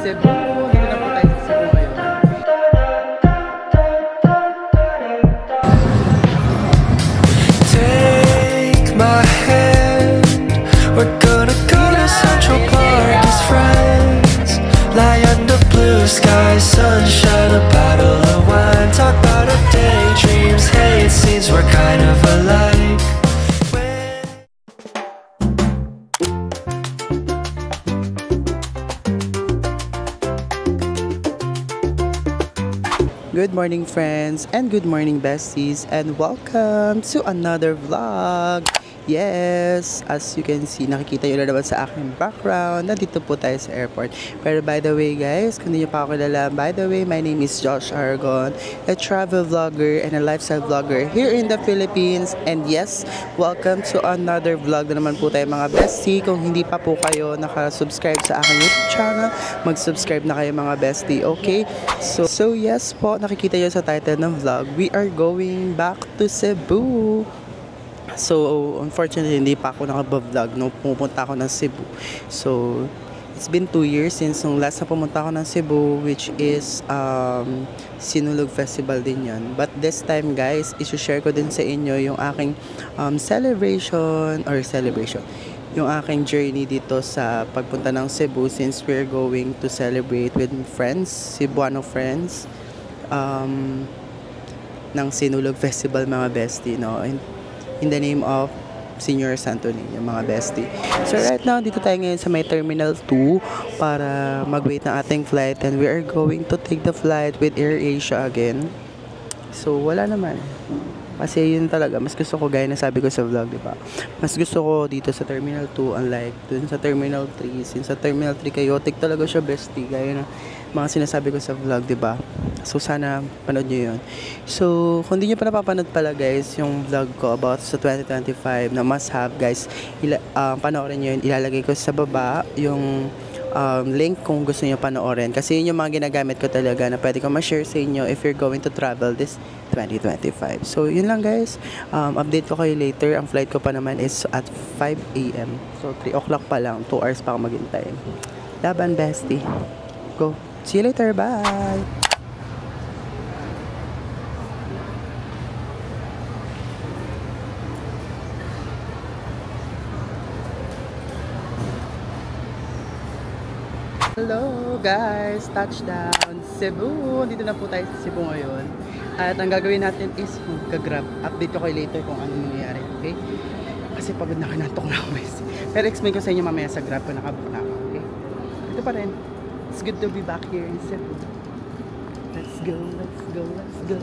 Cebu. Dito na po tayo sa Cebu ngayon. Take my hand, we're gonna go to Central Park as friends. Lie under blue skies, sunshine, a bottle of wine. Talk about our daydreams, hey, it seems we're kind of alike. Good morning friends and good morning besties and welcome to another vlog. Yes, as you can see, nakikita nyo na naman sa aking background, nandito po tayo sa airport. Pero by the way guys, kung hindi nyo pa ako kilala, by the way, my name is Josh Aragon, a travel vlogger and a lifestyle vlogger here in the Philippines. And yes, welcome to another vlog na naman po tayo mga bestie. Kung hindi pa po kayo nakasubscribe sa aking YouTube channel, mag-subscribe na kayo mga bestie, okay? So yes po, nakikita nyo sa title ng vlog, we are going back to Cebu. So, unfortunately, hindi pa ako nakabavlog nung pumunta ako ng Cebu. So, it's been 2 years since nung last na pumunta ako ng Cebu, which is Sinulog Festival din yan. But this time, guys, isi-share ko din sa inyo yung aking celebration, yung aking journey dito sa pagpunta ng Cebu since we're going to celebrate with friends, Cebuano friends, ng Sinulog Festival mga bestie, no? In the name of Senior Santo Niño, mga bestie. So right now, dito tayo ngayon sa may Terminal 2 para mag-wait ng ating flight and we are going to take the flight with AirAsia again. So wala naman. Kasi yun talaga, mas gusto ko, gaya na sabi ko sa vlog, diba? Mas gusto ko dito sa Terminal 2 unlike dun sa Terminal 3. Since sa Terminal 3 chaotic talaga siya, bestie. Gaya na mga sinasabi ko sa vlog, diba? So sana panood nyo yun. So kung di nyo pa napapanood pala guys yung vlog ko about sa 2025 na must have guys, panoorin nyo yun. Ilalagay ko sa baba yung link kung gusto nyo panoorin. Kasi yun yung mga ginagamit ko talaga na pwede ko ma-share sa inyo if you're going to travel this 2025. So yun lang guys. Update ko kayo later. Ang flight ko pa naman is at 5 AM. So 3 o'clock pa lang. 2 hours pa ako maghintay. Laban bestie. Go. See you later. Bye. Hello guys, touchdown Cebu. Dito na po tayo sa Cebu ngayon. At ang gagawin natin is magka-grab. Update ko kayo later kung ano nangyayari, okay? Kasi pagod na kinantok na ako guys. Pero explain ko sa inyo mamaya sa grab ko nakabook na ako, okay? Ito pa rin. It's good to be back here in Cebu. Let's go, let's go, let's go.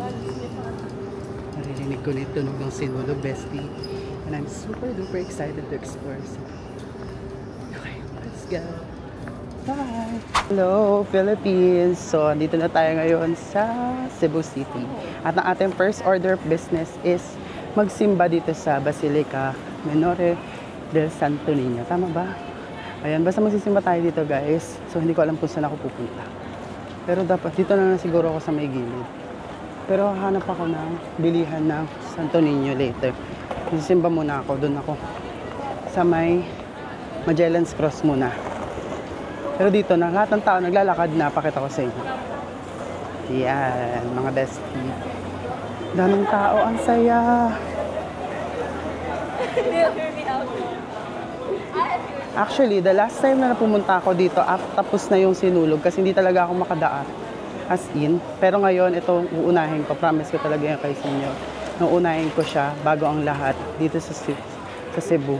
Naririnig ko na yung tunog ng Sinulog, bestie. And I'm super duper excited to explore Cebu. Okay, let's go. Bye! Hello, Philippines! So, dito na tayo ngayon sa Cebu City. At ang ating first order of business is magsimba dito sa Basilica Menore del Santo Niño. Tama ba? Ayan, basta magsisimba tayo dito guys. So, hindi ko alam kung saan ako pupunta. Pero dapat, dito na siguro ako sa may gilid. Pero hanap ako ng bilihan ng Santo Niño later. Magsisimba muna ako. Doon ako sa may Magellan's Cross muna. Pero dito na, lahat ng tao naglalakad na, pakita ko sa inyo. Yan, mga bestie. Daming tao, ang saya. Actually, the last time na pumunta ako dito, tapos na yung Sinulog kasi hindi talaga ako makadaan. As in. Pero ngayon, ito uunahin ko. Promise ko talaga yan kay Senyor. Uunahin ko siya bago ang lahat dito sa Cebu.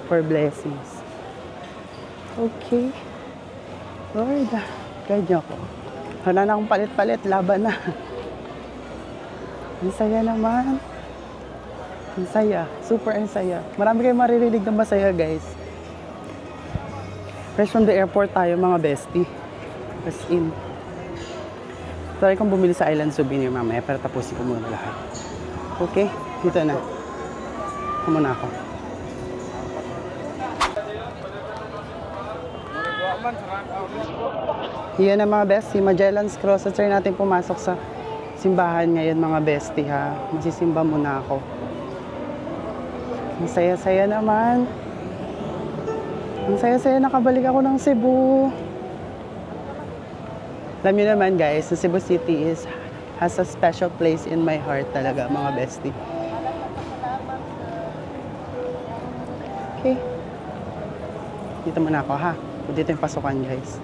For blessings. Okay. Lord, guide niyo ako. Wala na akong palit-palit, laban na. Ang saya naman. Ang saya, super ang saya. Marami kayong maririnig na masaya guys. Fresh from the airport tayo mga bestie. As in. Try kong bumili sa Island Souvenir mamaya, pero tapusin ko muna lahat. Okay, dito na. Muna ako. Yan na mga bestie, Magellan's Cross. So, try natin pumasok sa simbahan ngayon mga bestie ha. Masisimba muna ako. Ang saya-saya naman. Ang saya-saya nakabalik ako ng Cebu. Alam niyo naman guys, na Cebu City has a special place in my heart talaga, mga bestie. Okay. Dito muna ako ha. Dito yung pasukan guys.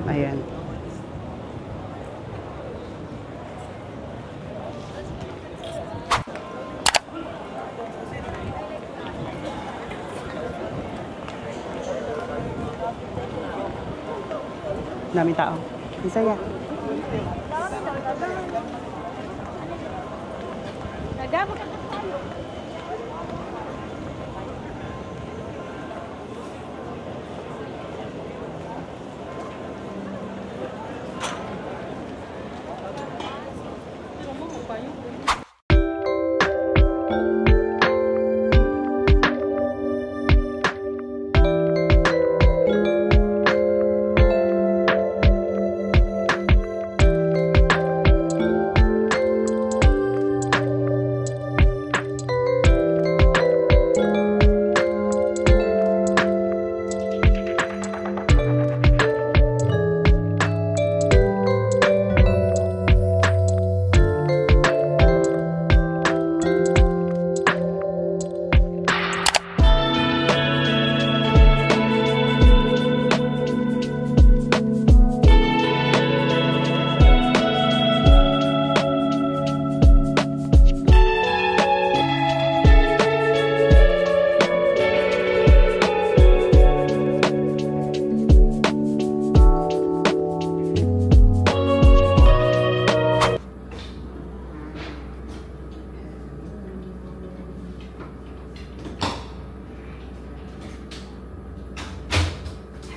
Ayan. Daming tao. Ang saya.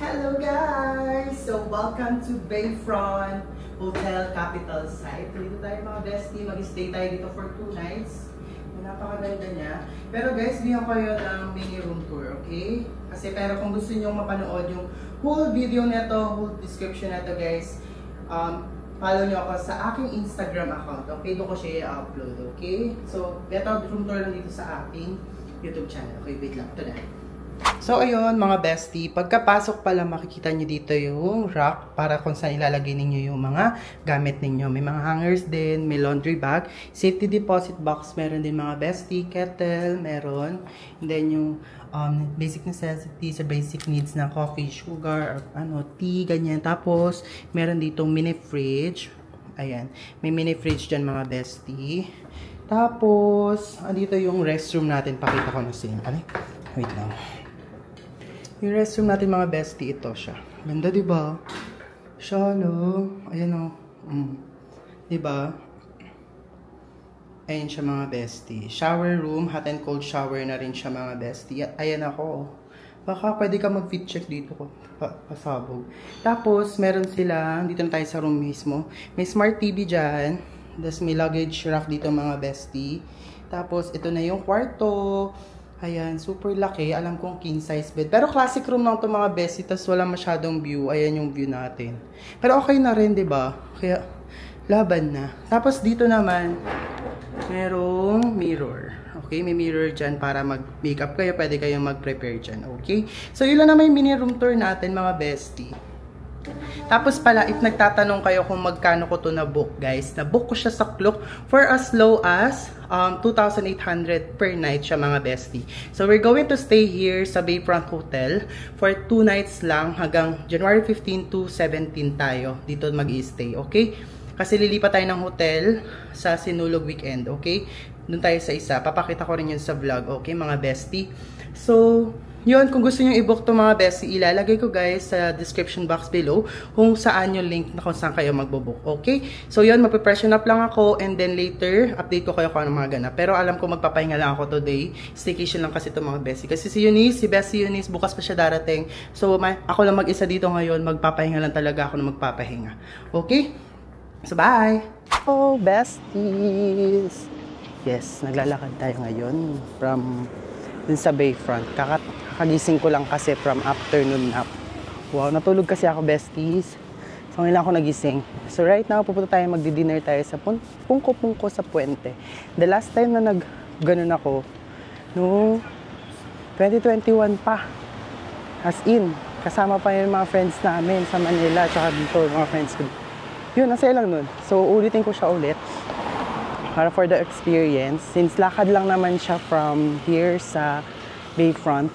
Hello guys! So welcome to Bayfront Hotel Capital Site. Dito tayo mga bestie, mag-stay tayo dito for 2 nights. Napakaganda niya. Pero guys, bigyan ko kayo ng mini room tour, okay? Kasi pero kung gusto niyo mapanood yung whole video nito, whole description nito guys, follow niyo ako sa aking Instagram account, okay? Doon ko siya i-upload, okay? So, ito room tour lang dito sa aking YouTube channel. Okay, wait lang. Ito na. So, ayun mga bestie, pagkapasok pala makikita nyo dito yung rack para kung saan ilalagay ninyo yung mga gamit ninyo. May mga hangers din, may laundry bag, safety deposit box, meron din mga bestie, kettle, meron. And then yung basic necessities or basic needs na coffee, sugar, or tea, ganyan. Tapos, meron ditong mini fridge. Ayan, may mini fridge dyan mga bestie. Tapos, dito yung restroom natin. Pakita ko na siya. Wait lang. Yung restroom natin mga bestie, ito siya. Ganda, diba? Siya, no? Ayan, o. Diba? Ayan siya mga bestie. Shower room, hot and cold shower na rin siya mga bestie. Ayan ako. Baka pwede ka mag-fit check dito ko. Pasabog. Tapos, meron sila, dito na tayo sa room mismo. May smart TV dyan. Tapos may luggage rack dito mga bestie. Tapos, ito na yung kwarto. Ayan, super laki. Alam kong king size bed. Pero classic room lang ito mga bestie. Tapos wala masyadong view. Ayan yung view natin. Pero okay na rin, diba? Kaya, laban na. Tapos dito naman, merong mirror. Okay, may mirror dyan para mag-makeup kayo. Pwede kayong mag-prepare dyan. Okay? So, yun lang naman yung mini room tour natin mga bestie. Tapos pala, if nagtatanong kayo kung magkano ko to na-book, guys, na-book ko siya sa Klook for as low as 2,800 per night siya mga bestie. So, we're going to stay here sa Bayfront Hotel for 2 nights lang hanggang January 15 to 17 tayo. Dito mag-i-stay, okay? Kasi lilipat tayo ng hotel sa Sinulog weekend, okay? Doon tayo sa isa. Papakita ko rin yun sa vlog, okay mga bestie? So, yun, kung gusto nyo i-book to mga bestie, ilalagay ko guys sa description box below kung saan yung link na kung saan kayo magbo-book. Okay? So yun, magpe-freshen up lang ako and then later, update ko kayo kung ano mga ganap. Pero alam ko magpapahinga lang ako today. Staycation lang kasi to mga bestie. Kasi si Eunice, si Bestie Eunice, bukas pa siya darating. So ako lang mag-isa dito ngayon, magpapahinga lang talaga ako na magpapahinga. Okay? So bye! Oh, besties! Yes, naglalakad tayo ngayon from dun sa Bayfront. Kakagising ko lang kasi from afternoon nap. Wow, natulog kasi ako besties. So ngayon lang ako nagising. So right now, pupunta tayo, magdi-dinner tayo sa Pungko-Pungko sa Puente. The last time na nag-ganon ako, noong 2021 pa. As in, kasama pa yung mga friends namin sa Manila, tsaka dito, mga friends ko. Yun, nasaya lang nun. So, ulitin ko siya ulit. Para for the experience. Since lakad lang naman siya from here sa Bayfront,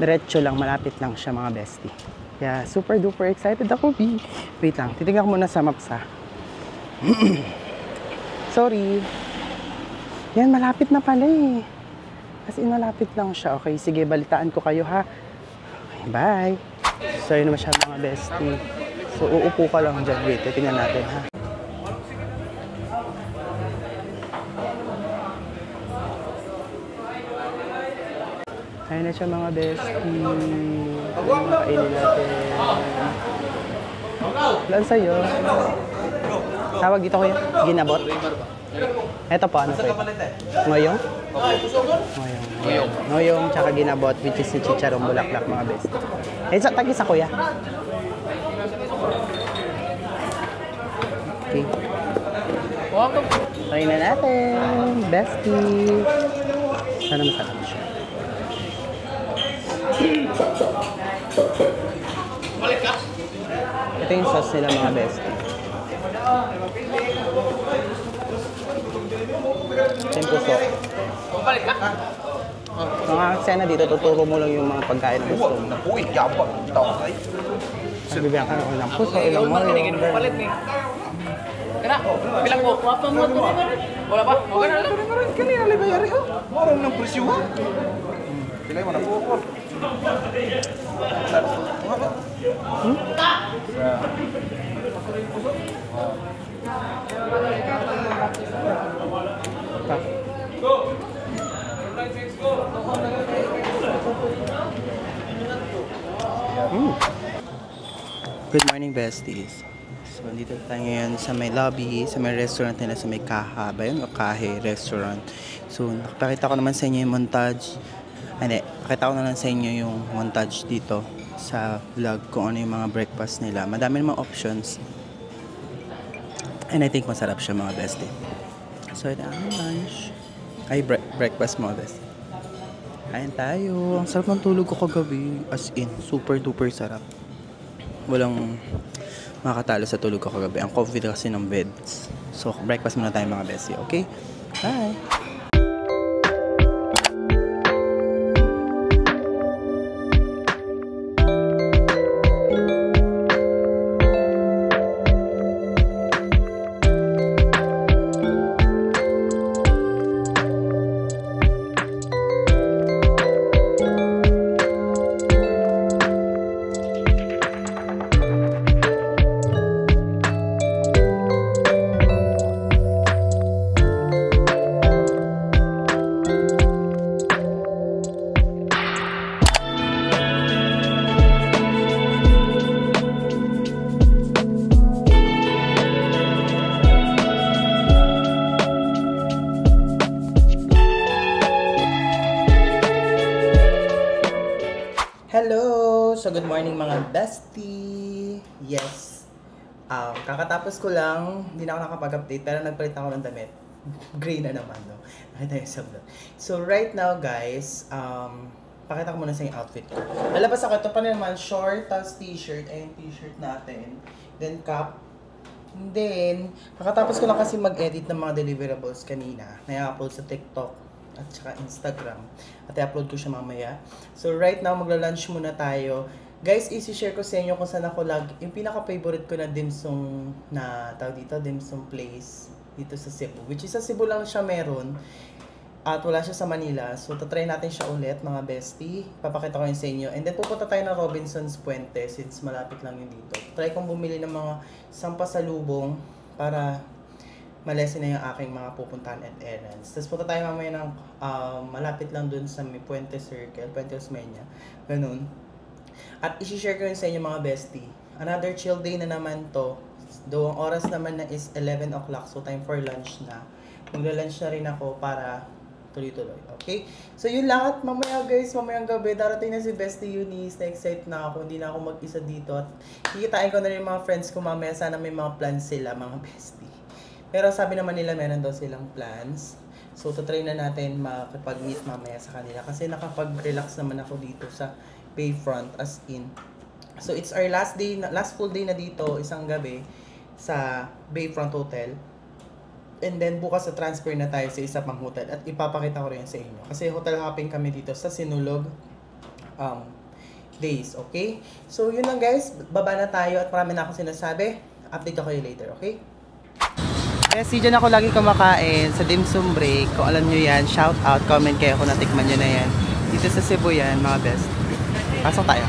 diretso lang, malapit lang siya mga bestie. Kaya super duper excited ako, B. Wait lang, titignan ko muna sa maps ha. Sorry. Yan, malapit na pala eh. As in, malapit lang siya. Okay, sige, balitaan ko kayo ha. Okay, bye. So, yun naman siya mga bestie. So, uupo ka lang dyan. Wait, tingnan natin ha. Ayun na siya mga bestie. Kainin natin. Lan sa'yo. Tawag dito kuya. Ginabot. Ito po, ano po? Ngoyong? Ngoyong. Ngoyong, tsaka ginabot, which is si chicharong bulaklak mga bestie. Eh, sa tagisa kuya. Okay. Try na natin. Bestie. Sana masarap siya. Ito yung sauce nila mga bestie. Ito yung puso. Mga eksena dito, tuturo mo lang yung mga pagkain na gusto mo. Bibigyan ka ng puso, ilang mo yung Kena, bilang mo, apa mo ito? Wala ba? Okay na lang. Kanina lang bayari ha? Marang ng presyo ha? Pilay mo na po ako. Good morning, besties. So, dito tayo ngayon sa may lobby, sa may restaurant nila, sa may Kaha ba yun? O Kahe restaurant. So, nakapakita ko naman sa inyo yung montage. Hindi, pakita ko na lang sa inyo yung montage dito sa vlog kung ano yung mga breakfast nila. Madami namang options. And I think masarap siya mga bestie. So, ito ang lunch. Ay, breakfast mga bestie. Kain tayo. Ang sarap ng tulog ko kagabi. As in, super duper sarap. Walang makakatalo sa tulog ko kagabi. Ang comfy kasi ng beds. So, breakfast muna tayo mga bestie. Okay? Bye! Hello! So, good morning mga bestie! Yes. Kakatapos ko lang, hindi na ako nakapag-update, pero nagpalit ako ng damit. Gray na naman, no? Nakita yung sa vlog. So, right now, guys, pakita ko muna sa yung outfit ko. Lalabas ako, ito pa naman, short, tas t-shirt. Ayun, t-shirt natin. Then, cap. Then, kakatapos ko lang kasi mag-edit ng mga deliverables kanina. Na-upload sa TikTok at saka Instagram. At i-upload ko siya mamaya. So, right now, magla-lunch muna tayo. Guys, isi-share ko sa inyo kung saan ako yung pinaka-favorite ko na dimsum na, tawag dito, dimsum place dito sa Cebu. Which is sa Cebu lang siya meron. At wala siya sa Manila. So, tatry natin siya ulit, mga bestie. Papakita ko yun sa inyo. And then, pupunta tayo ng Robinson's Puente since malapit lang yun dito. Try kong bumili ng mga sampasalubong para malesen na yung aking mga pupuntahan and errands. Tapos punta tayo mamaya ng malapit lang dun sa may Puente Circle, Puente Osmeña. Ganun. At isi-share ko yun sa inyo mga bestie. Another chill day na naman to. Though ang oras naman na is 11 o'clock, so time for lunch na. Magla-lunch na rin ako para tuloy-tuloy. Okay? So yun lang at mamaya guys, mamayang gabi, darating na si Bestie Eunice. Na-excite na ako, hindi na ako mag-isa dito. At kikitain ko na rin mga friends ko mamaya. Sana may mga plans sila, mga bestie. Pero sabi naman nila meron daw silang plans. So, try na natin makipag-meet mamaya sa kanila. Kasi nakapag-relax naman ako dito sa Bayfront as in. So, it's our last day, last full day na dito, isang gabi. sa Bayfront Hotel. And then bukas sa transfer na tayo sa isa pang hotel at ipapakita ko rin sa inyo. Kasi hotel hopping kami dito sa Sinulog days, okay? So yun lang guys, baba na tayo at marami na akong sinasabi. Update ako kayo later, okay? Yes, dyan ako lagi kumakain sa dim sum break. Kung alam nyo yan, shout out, comment kayo kung natikman nyo na yan. Dito sa Cebu yan, mga best. Pasok tayo.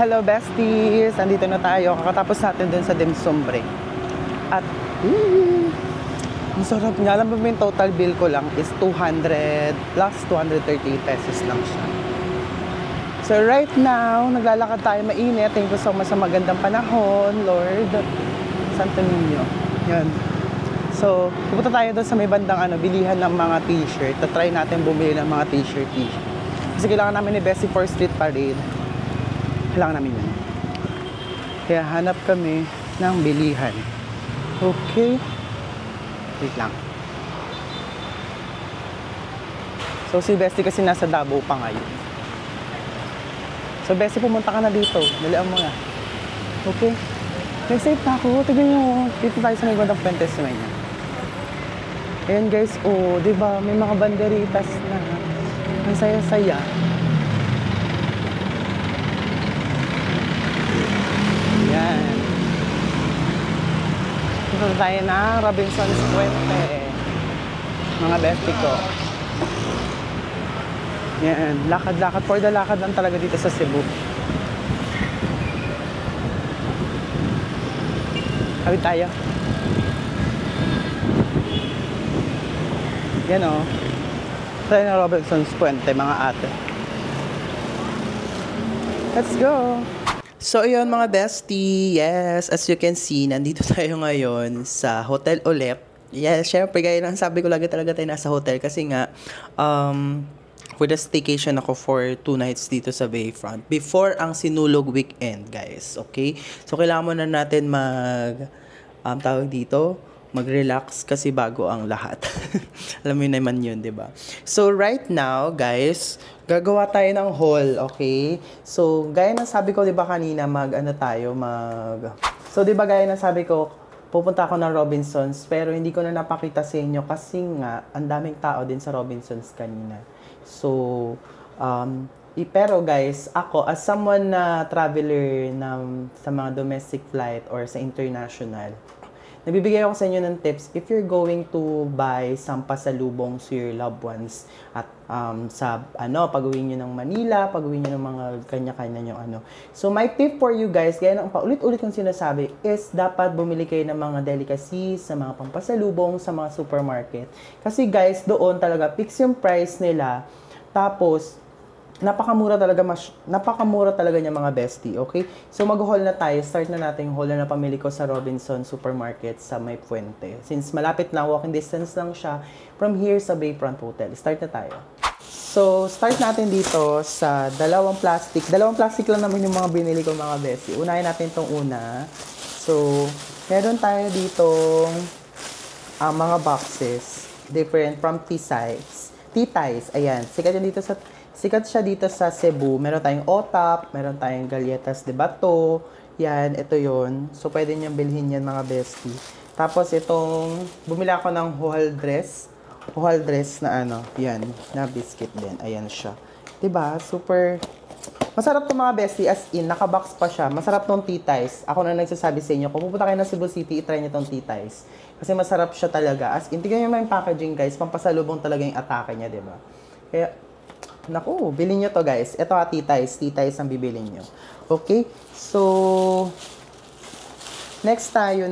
Hello besties! Andito na tayo. Kakatapos natin dun sa dim sum break. At, ang sarap nga. Alam mo yung total bill ko lang is 200 plus 230 pesos lang siya. So right now, naglalakad tayo mainit. Thank you so much sa magandang panahon, Lord. Santo Niño. Yan. So, pupunta tayo doon sa may bandang bilihan ng mga t-shirt. Try natin bumili ng mga t-shirt. Kasi kailangan namin ni Bessie for street parade. Kailangan namin yun. Kaya hanap kami ng bilihan. Okay. Wait lang. So si Bestie kasi nasa Davao pa ngayon. So Bestie, pumunta ka na dito. Dalian mo na. Okay. Kaya safe na ako. Tignan nyo. Dito tayo sa may bandang Fuentes naman yan. Ayan guys. Oh, diba? May mga banderitas na. Ang saya-saya. Yan. Punta tayo na Robinson's Puente. Mga bestie ko. Yan. Lakad-lakad. For the lakad lang talaga dito sa Cebu. Kawit tayo. Yan o. Tayo na Robinson's Puente, mga ate. Let's go! So, ayun mga bestie, yes, as you can see, nandito tayo ngayon sa Hotel ulit. Yes, syempre, gaya lang sabi ko lagi talaga tayo nasa hotel kasi nga, for the staycation ako for 2 nights dito sa Bayfront. Before ang Sinulog weekend, guys, okay? So, kailangan muna natin tawag dito, mag-relax kasi bago ang lahat. Alam mo yun naman yun, diba? So, right now, guys, gagawa tayo ng haul, okay? So, gaya ng sabi ko, diba kanina, So, diba gaya ng sabi ko, pupunta ako ng Robinsons, pero hindi ko na napakita sa inyo kasi nga, ang daming tao din sa Robinsons kanina. So, pero guys, ako, as someone na traveler sa mga domestic flight or sa international, nagbibigay ako sa inyo ng tips if you're going to buy some pasalubong to your loved ones at pag-uwi nyo ng Manila, pag-uwi nyo ng mga kanya-kanya nyo So, my tip for you guys, gaya ng paulit-ulit kong sinasabi, is dapat bumili kayo ng mga delicacies, sa mga pampasalubong, sa mga supermarket. Kasi guys, doon talaga, fix yung price nila. Tapos, napakamura talaga niya mga bestie, okay? So mag-haul na tayo. Start na natin yung haul na napamili ko sa Robinson Supermarket sa May Puente. Since malapit lang, walking distance lang siya from here sa Bayfront Hotel. Start na tayo. So, start natin dito sa dalawang plastic. Dalawang plastic lang naman yung mga binili ko mga bestie. Unahin natin itong una. So, meron tayo ditong mga boxes. Different from T-Ties. Ayan. Sikat siya dito sa Cebu. Meron tayong OTAP, meron tayong galletas de bato. Yan, ito yon. So, pwede niyang bilhin yan mga bestie. Tapos, bumili ako ng Huhal dress na yan, na biscuit din. Ayan siya. Diba? Super, masarap to mga bestie, as in, nakabox pa siya. Masarap tong T-Ties. Ako na nagsasabi sa inyo, kung pupunta kayo na Cebu City, itry niyo tong T-Ties. Kasi masarap siya talaga. As in, tignan nyo yung packaging guys, pampasalubong talaga yung atake niya, diba? Kaya, Naku, bilhin nyo to guys. Ito titays ang bibilin nyo. Okay? So, next tayo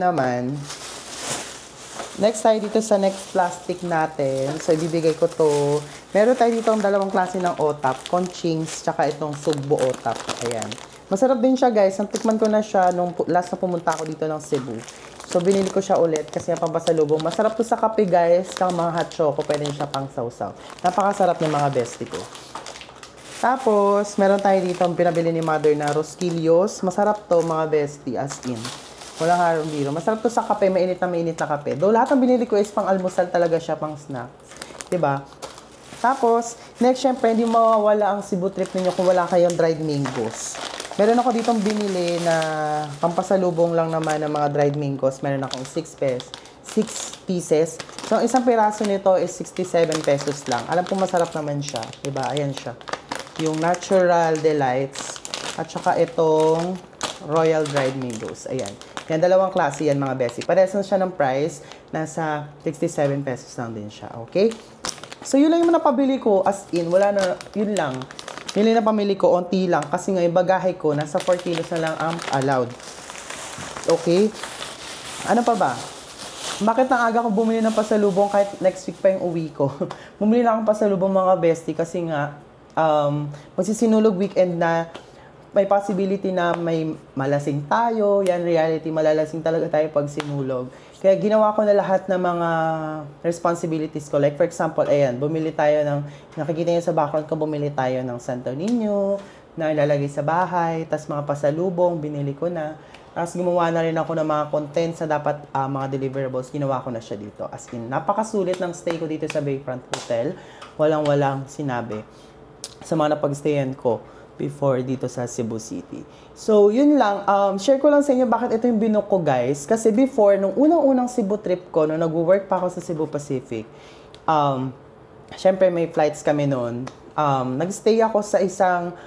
dito sa next plastic natin. So, ibibigay ko to. Meron tayo dito ang dalawang klase ng otap. Conchings, tsaka itong sugbo otap. Ayan. Masarap din siya guys. Natikman ko na siya nung last na pumunta ako dito ng Cebu. So, binili ko siya ulit kasi yung pampasalubong. Masarap to sa kape guys. Tsaka mga hot choco. Pwede siya pang sausaw. Napakasarap ng mga bestie ko. Tapos, meron tayo dito ang pinabili ni Mother na Rosquillos. Masarap to mga bestie as in. Walang harong biro. Masarap to sa kape. Mainit na kape. Though lahat ng binili ko is pang almusal talaga siya. Pang snacks. Diba? Tapos, next syempre, hindi mawawala ang Cebu trip ninyo kung wala kayong dried mangoes. Meron ako ditong binili na pampasalubong lang naman ng mga dried mangoes. Meron akong 6 pieces. So, ang isang piraso nito is 67 pesos lang. Alam ko masarap naman siya. Diba? Ayan siya. Yung Natural Delights. At saka itong Royal Dried Mangoes. Ayan. Yan, dalawang klase yan mga besi. Parehas na siya ng price. Nasa 67 pesos lang din siya. Okay? So, yun lang yung napabili ko. As in, wala na, yun lang. Yun lang na pamili ko, onti lang. Kasi nga, yung bagahe ko, nasa 4 kilos na lang ang allowed. Okay? Ano pa ba? Bakit ang aga ko bumili ng pasalubong kahit next week pa yung uwi ko? Bumili lang akong pasalubong mga bestie kasi nga, magsisinulog weekend na may possibility na may malasing tayo. Yan, reality, malalasing talaga tayo pag sinulog. Kaya ginawa ko na lahat ng mga responsibilities ko. Like for example, ayan, bumili tayo ng, nakikita niyo sa background ko, bumili tayo ng Santo Niño, na ilalagay sa bahay, tas mga pasalubong, binili ko na. Tapos gumawa na rin ako ng mga content sa dapat mga deliverables, ginawa ko na siya dito. As in, napakasulit ng stay ko dito sa Bayfront Hotel. Walang sinabi sa mga napag-stayan ko before dito sa Cebu City. So, yun lang. Share ko lang sa inyo bakit ito yung binook ko, guys. Kasi before, nung unang-unang Cebu trip ko, nung nag-work pa ako sa Cebu Pacific, syempre may flights kami noon. Nag-stay ako sa isang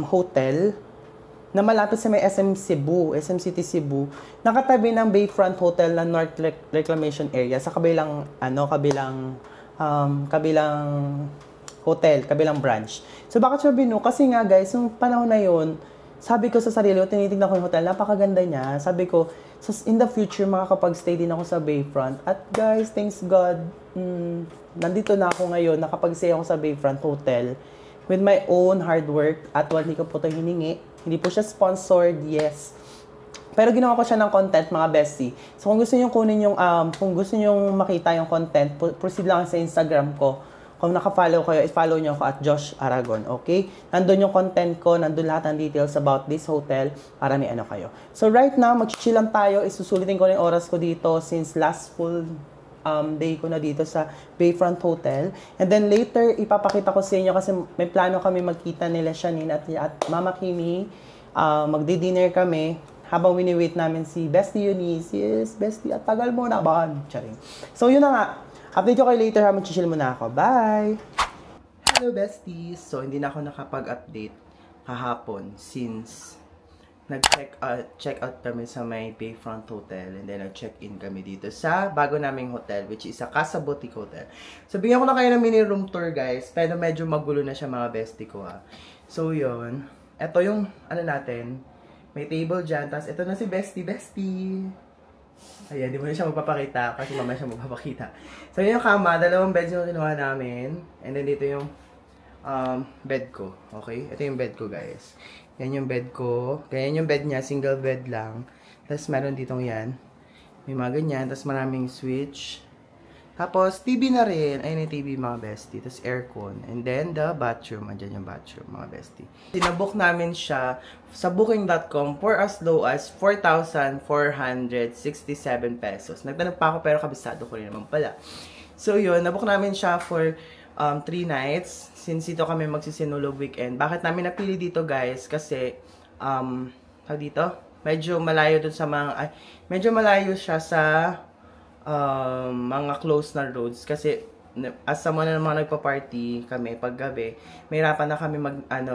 hotel na malapit sa may SM Cebu, SM City Cebu. Nakatabi ng Bayfront Hotel na North Reclamation Area sa kabilang hotel, kabilang branch. So, bakit siya binook? Kasi nga, guys, yung panahon na yun, sabi ko sa sarili ko, tinitignan ko yung hotel, napakaganda niya. Sabi ko, in the future, makakapag-stay din ako sa Bayfront. At guys, thanks God, nandito na ako ngayon, nakapag-stay ako sa Bayfront Hotel with my own hard work at hindi ko po ito hiningi. Hindi po siya sponsored, yes. Pero ginawa ko siya ng content, mga bestie. So, kung gusto niyo kunin yung, kung gusto niyo makita yung content, proceed lang sa Instagram ko. Kung naka-follow kayo, i-follow nyo ako at Josh Aragon, okay? Nandun yung content ko, nandun lahat ng details about this hotel para may ano kayo. So right now, mag-chill lang tayo. Isusulitin ko na yung oras ko dito since last full day ko na dito sa Bayfront Hotel. And then later, ipapakita ko sa inyo kasi may plano kami magkita nila Shanine at Mama Kimi. Magdi-dinner kami habang wini-wait namin si Bestie Eunice. Yes, Bestie, at tagal mo na ba? Charing. So yun na nga. Update ko kayo later ha, mag-chill muna ako. Bye! Hello besties! So, hindi na ako nakapag-update kahapon since nag-check out kami sa may Bayfront Hotel and then nag-check-in kami dito sa bago naming hotel which is a Casa Boutique Hotel. So, bigyan ko na kayo ng mini room tour guys pero medyo magulo na siya mga bestie ko ha. So, yun. Ito yung ano natin. May table dyan. Tapos, ito na si Bestie. Ayan, di mo na siya magpapakita kasi mamaya siya magpapakita. So, yun yung kama. Dalawang beds yung kinuha namin. And then, dito yung bed ko. Okay? Ito yung bed ko, guys. Yan yung bed ko. Kaya yan yung bed niya. Single bed lang. Tapos, meron ditong yan. May mga ganyan. Tapos, maraming switch. Tapos, TV na rin. Ayun yung TV, mga bestie. Tapos, aircon. And then, the bathroom. Andyan yung bathroom, mga bestie. Sinabook namin siya sa booking.com for as low as 4,467 pesos. Nagtanong pa ako, pero kabisado ko rin naman pala. So, yun. Nabook namin siya for 3 nights. Since dito kami magsisinulog weekend. Bakit namin napili dito, guys? Kasi, dito, medyo malayo dun sa mga, medyo malayo siya sa mga close na roads kasi as someone na mga nagpa-party kami paggabi, mahirapan na kami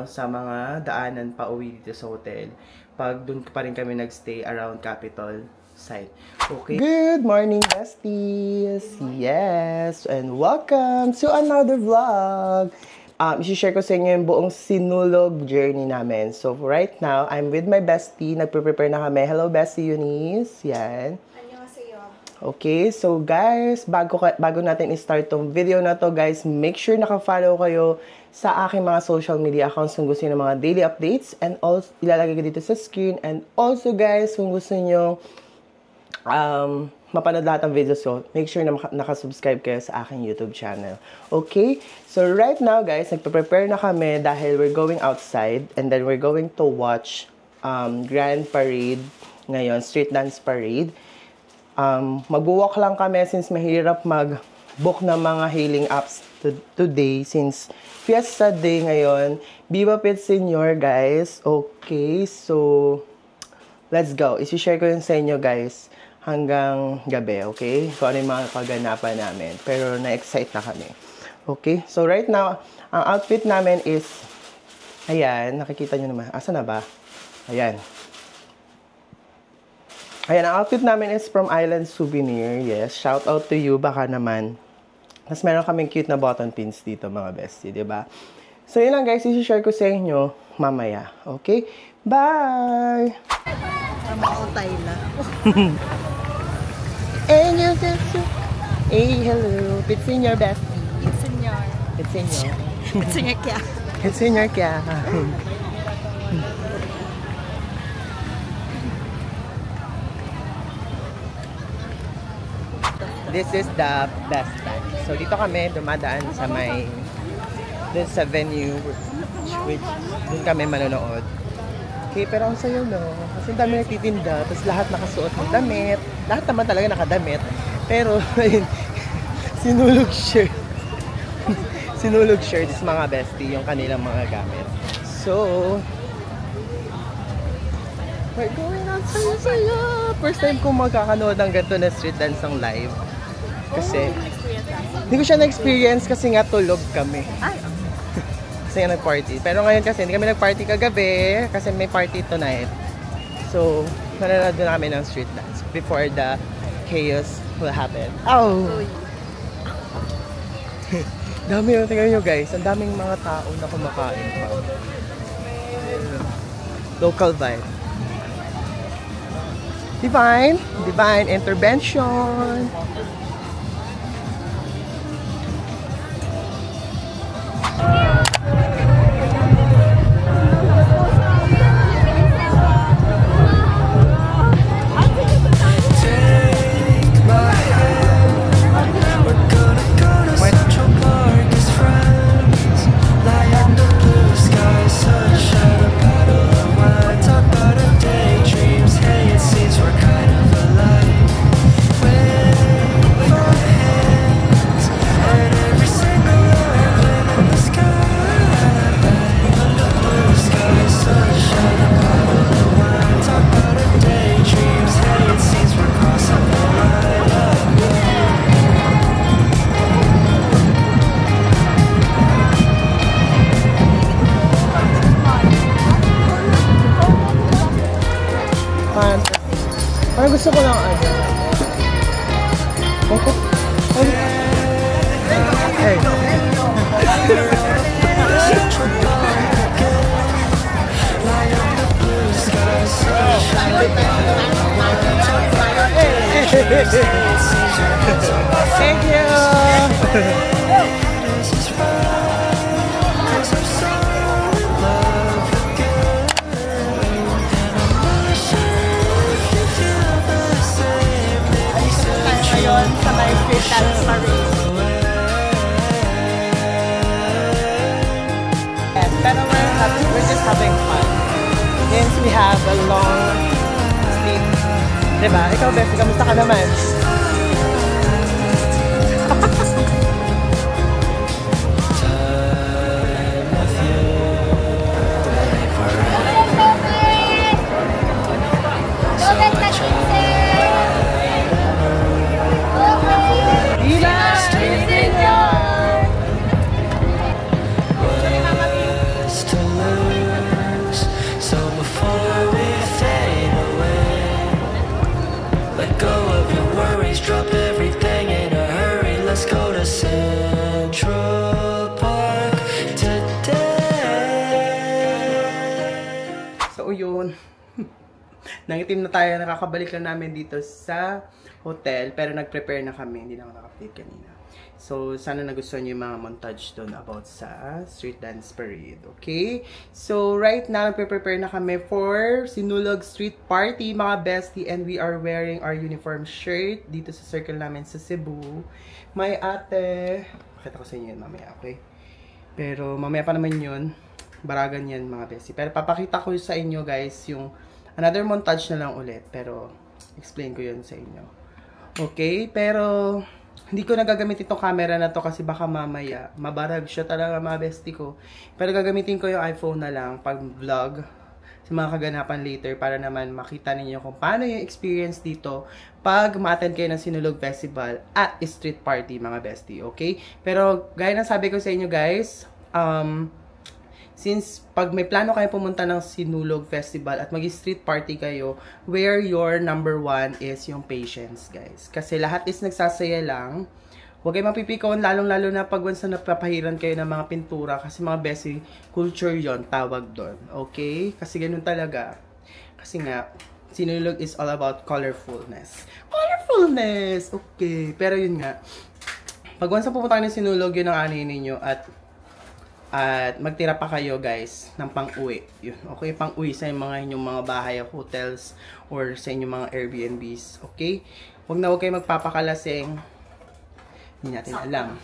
sa mga daanan pa uwi dito sa hotel pag dun pa rin kami nagstay around Capitol site. Okay. Good morning, besties! Yes! And welcome to another vlog! isi-share ko sa inyo yung buong sinulog journey namin. So, right now, I'm with my bestie. Nagpe-prepare na kami. Hello, bestie Eunice. Yan. Okay, so guys, bago natin i-start tong video na to, guys, make sure naka-follow kayo sa aking mga social media accounts kung gusto niyo ng mga daily updates, and also ilalagay ko dito sa screen. And also, guys, kung gusto niyo mapanood lahat ng videos ko, make sure na nakasubscribe kayo sa aking YouTube channel. Okay? So right now, guys, nagpe-prepare na kami dahil we're going outside, and then we're going to watch Grand Parade ngayon, Street Dance Parade. Mag-walk lang kami since mahirap mag-book ng mga hailing apps today since Fiesta Day ngayon. Viva Pit Senior, guys. Okay, so let's go. Isi-share ko yun sa inyo, guys, hanggang gabi, okay? Kung ano yung mga kaganapan namin. Pero na-excite na kami. Okay, so right now, ang outfit namin is, ayan, nakikita nyo naman. Asa na ba? Ayan. Ayan, ang outfit namin is from Island Souvenir. Yes, shout out to you, baka naman. Tapos meron kaming cute na button pins dito, mga bestie, diba? So, yun lang, guys. I-share ko sa inyo mamaya. Okay? Bye! Hey, hello. It's in your bestie. It's in your kya. It's in your kya. This is the best time. So, dito kami dumadaan sa dun sa venue, which dun kami manonood. Okay, pero ang sayo, no? Kasi dami nagtitinda, tapos lahat nakasuot ng damit. Lahat naman talaga nakadamit. Pero, ayun, sinulog shirt. Sinulog shirt is mga bestie, yung kanilang mga gamit. So, we're going out sayo. First time kong magkakanood ng ganito na street dance ng live. Kasi, hindi ko siya na-experience kasi nga tulog kami. Kasi nga nag-party. Pero ngayon kasi, hindi kami nag-party kagabi kasi may party tonight. So, nanonood na kami ng street dance before the chaos will happen. Oh! Dami yung tingnan nyo, guys. Ang daming mga tao na kumakain pa. Local vibe. Divine intervention. Parang gusto ko lang Hey. Thank you. Sa live street dance parade. Yes, pero we're just having fun. Since we have a long sleep. Diba? Ikaw, Bessie, kamusta ka naman? Let go of your worries. So, yun. Nangitim na tayo. Nakakabalik lang namin dito sa hotel. Pero nag-prepare na kami. Hindi na ako naka-update kanina. So, sana nagustuhan niyo yung mga montage doon about sa street dance parade. Okay? So, right now, nagpe-prepare na kami for Sinulog Street Party, mga bestie. And we are wearing our uniform shirt dito sa circle namin sa Cebu. May ate. Pakita ko sa inyo yun mamaya, okay? Pero, mamaya pa naman yun. Baragan yan, mga bestie. Pero, papakita ko sa inyo, guys, yung another montage na lang ulit. Pero, explain ko yun sa inyo. Okay? Pero, hindi ko nagagamit itong camera na to kasi baka mamaya mabarag siya talaga, mga bestie ko. Pero gagamitin ko yung iPhone na lang pag vlog sa mga kaganapan later para naman makita ninyo kung paano yung experience dito pag ma-attend kayo ng Sinulog Festival at street party, mga bestie, okay? Pero gaya ng sabi ko sa inyo, guys, since pag may plano kayo pumunta ng Sinulog Festival at mag-street party kayo, where your number one is yung patience, guys. Kasi lahat is nagsasaya lang. Huwag kayo mapipikon, lalong-lalo na pag once na napapahiran kayo ng mga pintura. Kasi mga basic culture yon tawag doon. Okay? Kasi ganun talaga. Kasi nga, Sinulog is all about colorfulness. Colorfulness! Okay. Pero yun nga, pag once na pupunta kayo ng Sinulog, yun ang anihin ninyo at magtira pa kayo, guys, ng pang-uwi. Yun, okay? Pang-uwi sa inyong mga bahay, hotels, or sa inyong mga Airbnbs. Okay? Huwag kayo magpapakalasing. Hindi natin alam.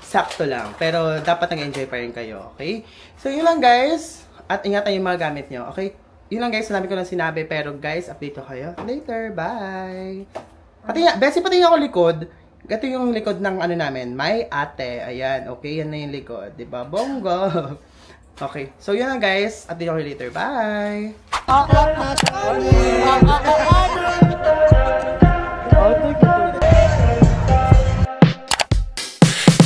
Sakto lang. Pero dapat nag-enjoy pa rin kayo. Okay? So, yun lang, guys. At ingatan yung mga gamit nyo. Okay? Yun lang, guys. Sinabi ko lang sinabi. Pero, guys, update ko kayo later. Bye! Bessie, pati ako likod. Ito yung likod ng ano namin, may ate. Ayan, okay, yan na yung likod. Diba? Bongo! Okay, so yun lang, guys. At dito ko later. Bye!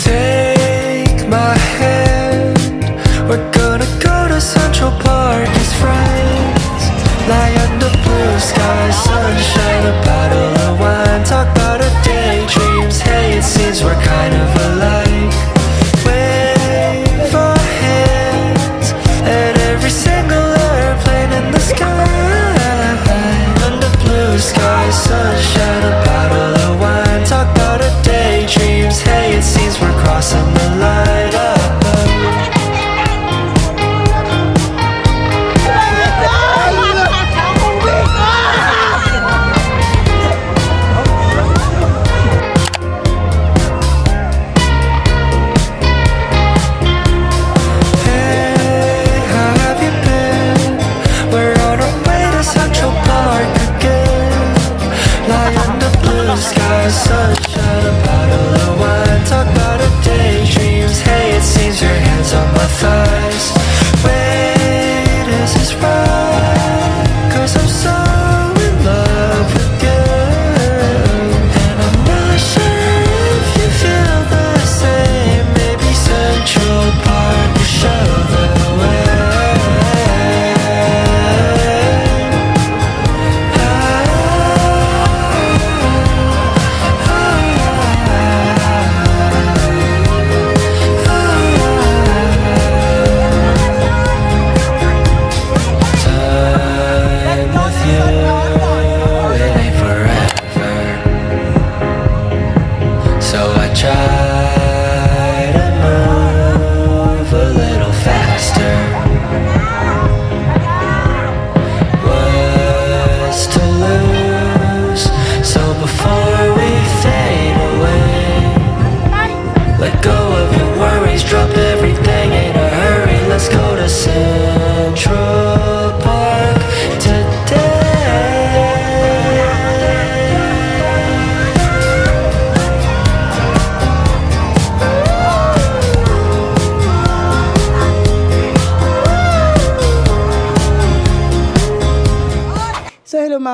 Take my hand, we're gonna go to Central Park as friends. Lie under blue skies, sunshine, a bottle of wine. Talk about our daydreams, hey, it seems we're kind of alike. Wave our hands at every single airplane in the sky. Under blue skies, sunshine, a bottle of wine. Talk about our daydreams, hey, it seems we're crossing the line. Sunshine, a bottle of wine. Talk about our daydreams. Hey, it seems your hands on my thighs. Wait, is this right? 'Cause I'm so in love with you, and I'm not sure if you feel the same. Maybe Central Park will show the way.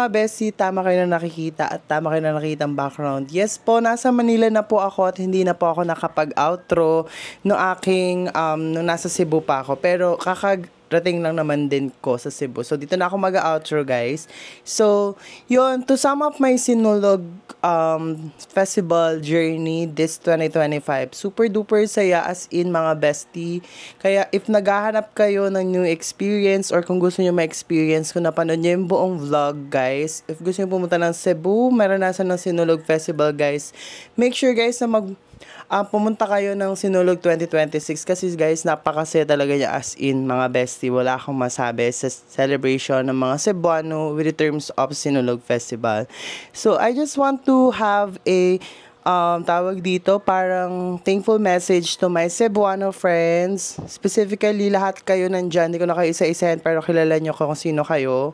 mga bestie, tama kayo na nakikita at tama kayo na nakikita ang background. Yes po, nasa Manila na po ako at hindi na po ako nakapag-outro no aking, nung nasa Cebu pa ako. Pero kakarating lang naman din ko sa Cebu. So, dito na ako mag-outro, guys. So, yun, to sum up my Sinulog festival journey this 2025, super duper saya as in mga bestie. Kaya, if naghahanap kayo ng new experience or kung gusto nyo ma-experience, kung napanood nyo yung buong vlog, guys, if gusto nyo pumunta ng Cebu, maranasan ng Sinulog Festival, guys, make sure, guys, na pumunta kayo ng Sinulog 2026 kasi guys, napakasaya talaga niya as in mga bestie. Wala akong masabi sa celebration ng mga Cebuano with the terms of Sinulog Festival. So, I just want to have a tawag dito, parang thankful message to my Cebuano friends. Specifically, lahat kayo nandyan. Hindi ko na kayo isa-isahin pero kilala nyo kung sino kayo.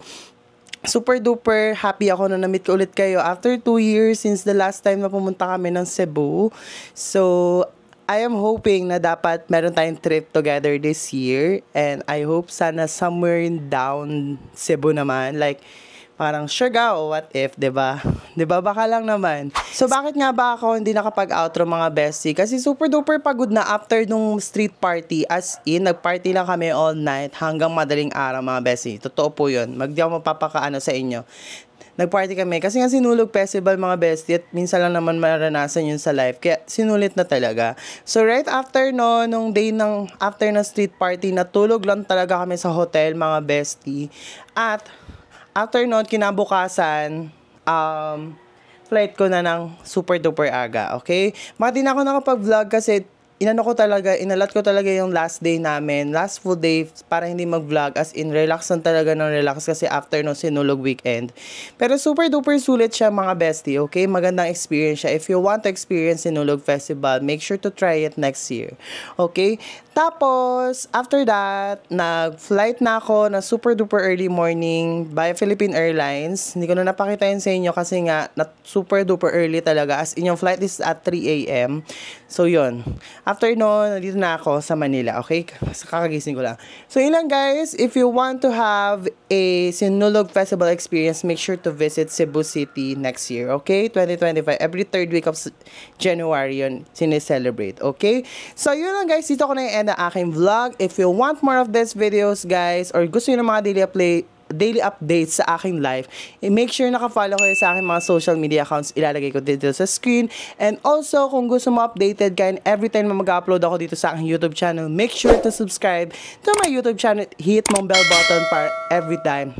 Super duper happy ako na na-meet ko ulit kayo after 2 years since the last time na pumunta kami ng Cebu. So, I am hoping na dapat meron tayong trip together this year. And I hope sana somewhere in down Cebu naman. Like, parang Siargao, what if, diba? Diba? Baka lang naman. So, bakit nga ba ako hindi nakapag-outro mga bestie? Kasi super duper pagod na after nung street party. As in, nag-party lang kami all night hanggang madaling araw mga bestie. Totoo po yun. Di ako mapapakaano sa inyo. Nag-party kami. Kasi nga Sinulog Festival mga bestie at minsan lang naman maranasan yun sa life. Kaya sinulit na talaga. So, right after no, nung day after ng street party, natulog lang talaga kami sa hotel mga bestie. At after nun, kinabukasan, flight ko na ng super duper aga, okay? Di na ako nakapag-vlog kasi inalat ko talaga yung last day namin, last full day para hindi mag-vlog, as in relax lang talaga ng relax kasi after no Sinulog weekend. Pero super duper sulit siya mga bestie, okay? Magandang experience siya. If you want to experience Sinulog Festival, make sure to try it next year, okay? Tapos, after that, nag-flight na ako na super duper early morning by Philippine Airlines. Hindi ko na napakita yun sa inyo kasi nga, super duper early talaga. As in, yung flight is at 3 a.m. So, yun. After no, nandito na ako sa Manila, okay? Kakagising ko lang. So, yun lang guys. If you want to have a Sinulog Festival experience, make sure to visit Cebu City next year, okay? 2025. Every third week of January yun, sineselebrate, okay? So, yun lang guys. Dito ko na yung end ng aking vlog. If you want more of these videos, guys, or gusto nyo ng mga daily updates sa aking life, make sure naka-follow kayo sa aking mga social media accounts. Ilalagay ko dito sa screen. And also, kung gusto mo updated kayo every time na mag-upload ako dito sa aking YouTube channel, make sure to subscribe to my YouTube channel. Hit mong bell button para every time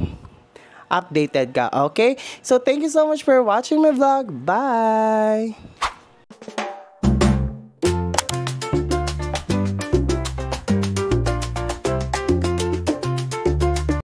updated ka, okay? So, thank you so much for watching my vlog. Bye!